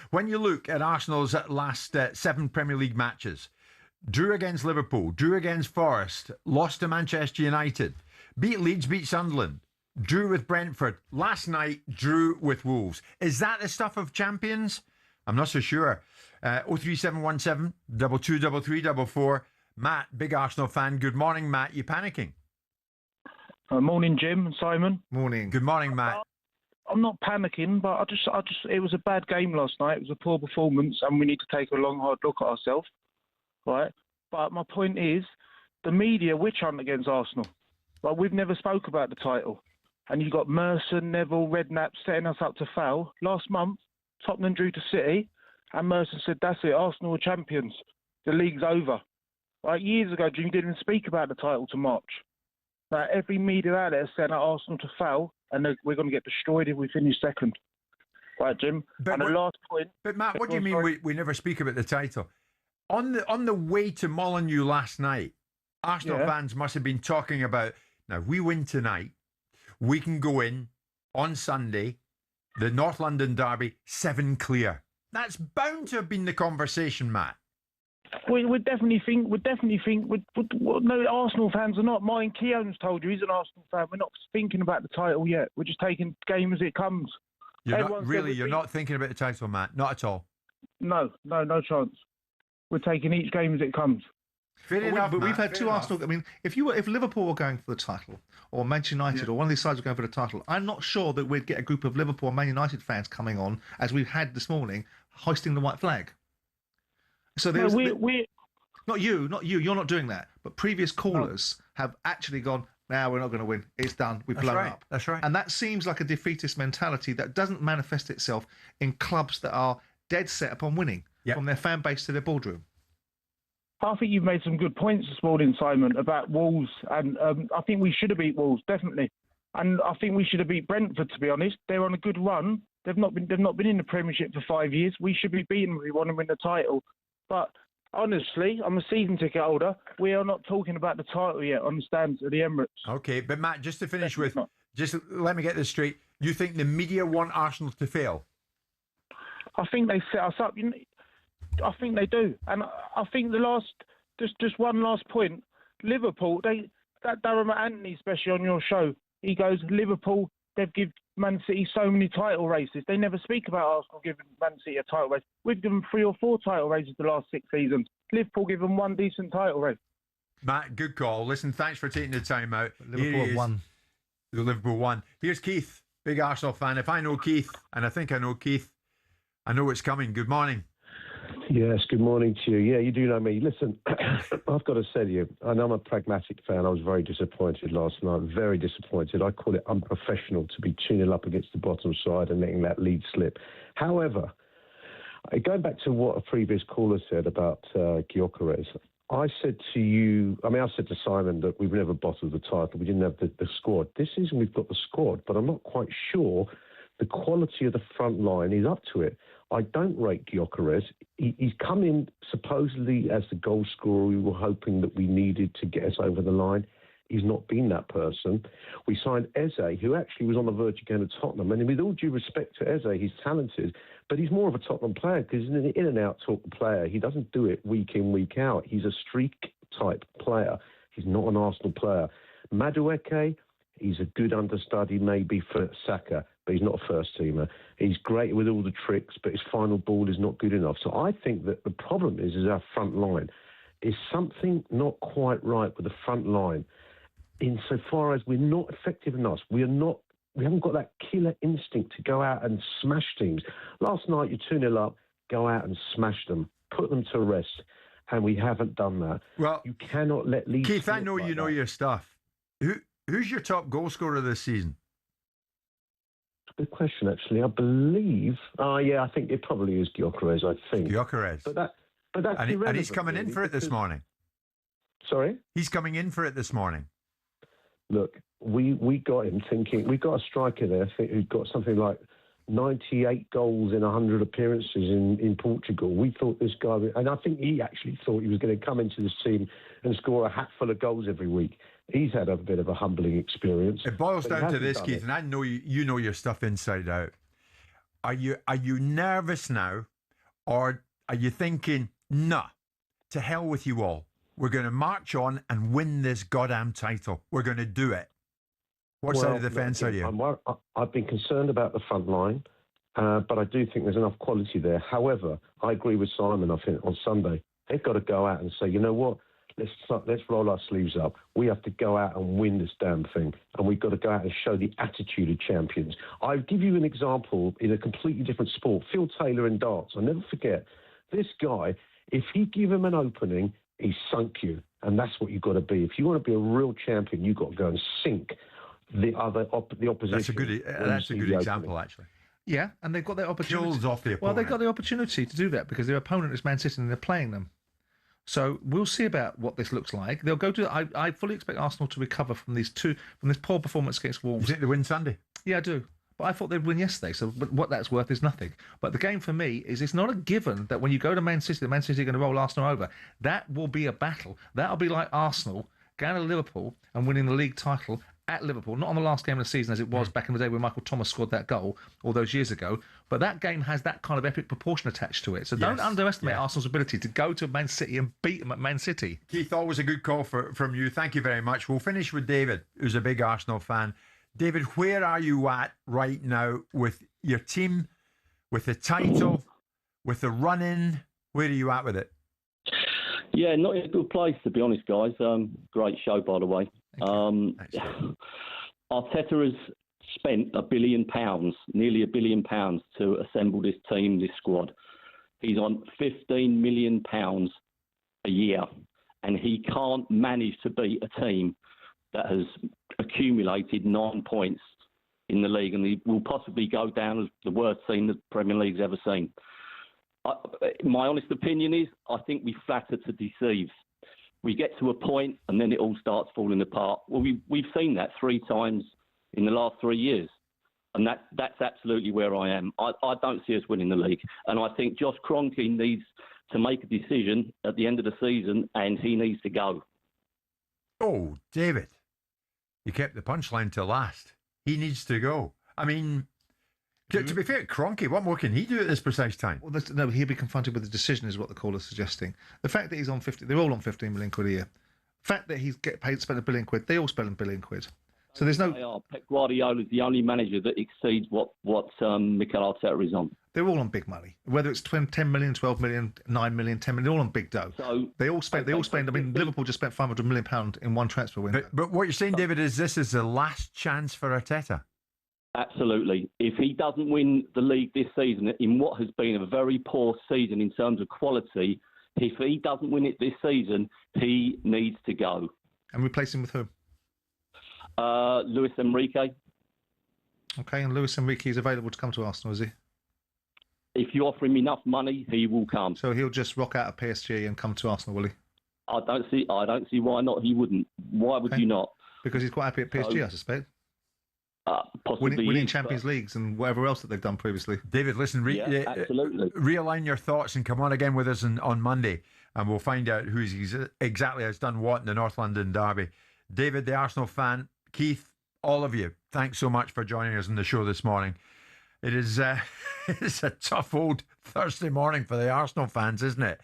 When you look at Arsenal's last 7 Premier League matches, drew against Liverpool, drew against Forest, lost to Manchester United, beat Leeds, beat Sunderland, drew with Brentford, last night drew with Wolves. Is that the stuff of champions? I'm not so sure. 03717 223344. Matt, big Arsenal fan. Good morning, Matt. You panicking? Morning, Jim and Simon. Morning. Good morning, Matt. I'm not panicking, but it was a bad game last night. It was a poor performance, and we need to take a long, hard look at ourselves, right? But my point is, the media witch hunt against Arsenal. Like, we've never spoke about the title, and you got Merson, Neville, Redknapp setting us up to fail. Last month, Tottenham drew to City, and Merson said, "That's it, Arsenal are champions. The league's over." Like, years ago, Jim didn't even speak about the title to March. Like, every media out there said Arsenal to fail, and we're going to get destroyed if we finish second. Right, Jim? And the last point... But, Matt, what do you mean we never speak about the title? On the way to Molineux last night, Arsenal fans must have been talking about, now, we win tonight, we can go in on Sunday, the North London derby, 7 clear. That's bound to have been the conversation, Matt. We definitely think, no, Arsenal fans are not. Mine Keown's told you he's an Arsenal fan. We're not thinking about the title yet. We're just taking game as it comes. You're not thinking about the title, Matt? Not at all? No chance. We're taking each game as it comes. Fair enough, but we've had two Arsenal. I mean, if Liverpool were going for the title, or Manchester United, or one of these sides were going for the title, I'm not sure that we'd get a group of Liverpool and Man United fans coming on, as we've had this morning, hoisting the white flag. So there's not you. You're not doing that. But previous callers have actually gone, "Now we're not going to win. It's done. We've blown up." That's right. And that seems like a defeatist mentality that doesn't manifest itself in clubs that are dead set upon winning, from their fan base to their boardroom. I think you've made some good points this morning, Simon, about Wolves, and I think we should have beat Wolves, definitely. And I think we should have beat Brentford, to be honest. They're on a good run. They've not been in the Premiership for 5 years. We should be beating them if we want to win the title. But honestly, I'm a season ticket holder. We are not talking about the title yet on the stands at the Emirates. Okay, but Matt, just to finish just let me get this straight. You think the media want Arsenal to fail? I think they set us up. I think they do. And I think just one last point. Liverpool, that Darren Anthony, especially on your show, he goes, Liverpool, they've given Man City so many title races. They never speak about Arsenal giving Man City a title race. We've given 3 or 4 title races the last 6 seasons. Liverpool give them 1 decent title race. Matt, good call. Listen, thanks for taking the time out. Liverpool won. Liverpool won. Here's Keith, big Arsenal fan. If I know Keith, and I think I know Keith, I know it's coming. Good morning. Yes, good morning to you. Yeah, you do know me. Listen, I've got to say to you, and I'm a pragmatic fan. I was very disappointed last night, very disappointed. I call it unprofessional to be 2-0 up against the bottom side and letting that lead slip. However, going back to what a previous caller said about Gyökeres, I said to Simon that we've never bottled the title. We didn't have the squad. This season we've got the squad, but I'm not quite sure the quality of the front line is up to it. I don't rate Gyökeres. He's come in supposedly as the goal scorer we were hoping that we needed to get us over the line. He's not been that person. We signed Eze, who actually was on the verge of going to Tottenham. And with all due respect to Eze, he's talented, but he's more of a Tottenham player because he's an in-and-out player. He doesn't do it week in, week out. He's a streak-type player. He's not an Arsenal player. Madueke, he's a good understudy maybe for Saka, but he's not a first-teamer. He's great with all the tricks, but his final ball is not good enough. So I think that the problem is our front line. Is something not quite right with the front line insofar as we're not effective enough. We haven't got that killer instinct to go out and smash teams. Last night, you're 2-0 up, go out and smash them, put them to rest, and we haven't done that. Well, you cannot let Leeds... Keith, I know you know your stuff. Who's your top goal scorer this season? Good question, actually. I believe... I think it probably is Gyökeres, I think. Gyökeres. But that's irrelevant. And he's coming in for it this morning. Sorry? He's coming in for it this morning. Look, we got him thinking... We've got a striker there who's got something like 98 goals in 100 appearances in Portugal. We thought this guy... And I think he actually thought he was going to come into this team and score a hatful of goals every week. He's had a bit of a humbling experience. It boils down to this, Keith, and I know you know your stuff inside out. Are you nervous now, or are you thinking, nah, to hell with you all? We're going to march on and win this goddamn title. We're going to do it. What side of the fence are you? I've been concerned about the front line, but I do think there's enough quality there. However, I agree with Simon, I think, on Sunday. They've got to go out and say, you know what? Let's roll our sleeves up. We have to go out and win this damn thing. And we've got to go out and show the attitude of champions. I'll give you an example in a completely different sport. Phil Taylor in darts. I'll never forget. This guy, if you give him an opening, he sunk you. And that's what you've got to be. If you want to be a real champion, you've got to go and sink the opposition. That's a good example, actually. Yeah, and they've got their opportunity. Kills off the opponent. Well, they've got the opportunity to do that because their opponent is Man City and they're playing them. So we'll see about what this looks like. They'll go to. I fully expect Arsenal to recover from this poor performance against Wolves. You think they win Sunday? Yeah, I do. But I thought they'd win yesterday. So, but what that's worth is nothing. But the game for me is it's not a given that when you go to Man City, the Man City are going to roll Arsenal over. That will be a battle. That'll be like Arsenal going to Liverpool and winning the league title at Liverpool, not on the last game of the season as it was back in the day when Michael Thomas scored that goal all those years ago, but that game has that kind of epic proportion attached to it. So don't underestimate Arsenal's ability to go to Man City and beat them at Man City. Keith, always a good call from you. Thank you very much. We'll finish with David, who's a big Arsenal fan. David, where are you at right now with your team, with the title, with the run-in? Where are you at with it? Yeah, not in a good place, to be honest, guys. Great show, by the way. Arteta has spent £1 billion, nearly £1 billion, to assemble this team, this squad. He's on £15 million a year, and he can't manage to beat a team that has accumulated 9 points in the league, and he will possibly go down as the worst team the Premier League's ever seen. My honest opinion is I think we flatter to deceive. We get to a point and then it all starts falling apart. Well, we've seen that 3 times in the last 3 years. And that's absolutely where I am. I don't see us winning the league. And I think Josh Kroenke needs to make a decision at the end of the season and he needs to go. Oh, David, you kept the punchline to last. He needs to go. I mean, to be fair, Kroenke, what more can he do at this precise time? Well, no, he'll be confronted with the decision, is what the caller's suggesting. The fact that he's on 50, they're all on 15 million quid a year. The fact that he's spent £1 billion, they all spend £1 billion. So there's no. Pep Guardiola is the only manager that exceeds what Mikel Arteta is on. They're all on big money, whether it's 10 million, 12 million, 9 million, 10 million, they're all on big dough. So they all spend. I mean, Liverpool just spent £500 million in one transfer window. But what you're saying, David, is this is the last chance for Arteta. Absolutely. If he doesn't win the league this season, in what has been a very poor season in terms of quality, if he doesn't win it this season, he needs to go. And replace him with who? Luis Enrique. Okay, and Luis Enrique is available to come to Arsenal, is he? If you offer him enough money, he will come. So he'll just rock out of PSG and come to Arsenal, will he? I don't see why not. He wouldn't. Why would you not? Because he's quite happy at PSG, I suspect. Possibly winning Champions Leagues and whatever else that they've done previously. David, listen, absolutely. Realign your thoughts and come on again with us on Monday, and we'll find out who exactly has done what in the North London derby. David, the Arsenal fan, Keith, all of you, thanks so much for joining us on the show this morning. It is it's a tough old Thursday morning for the Arsenal fans, isn't it?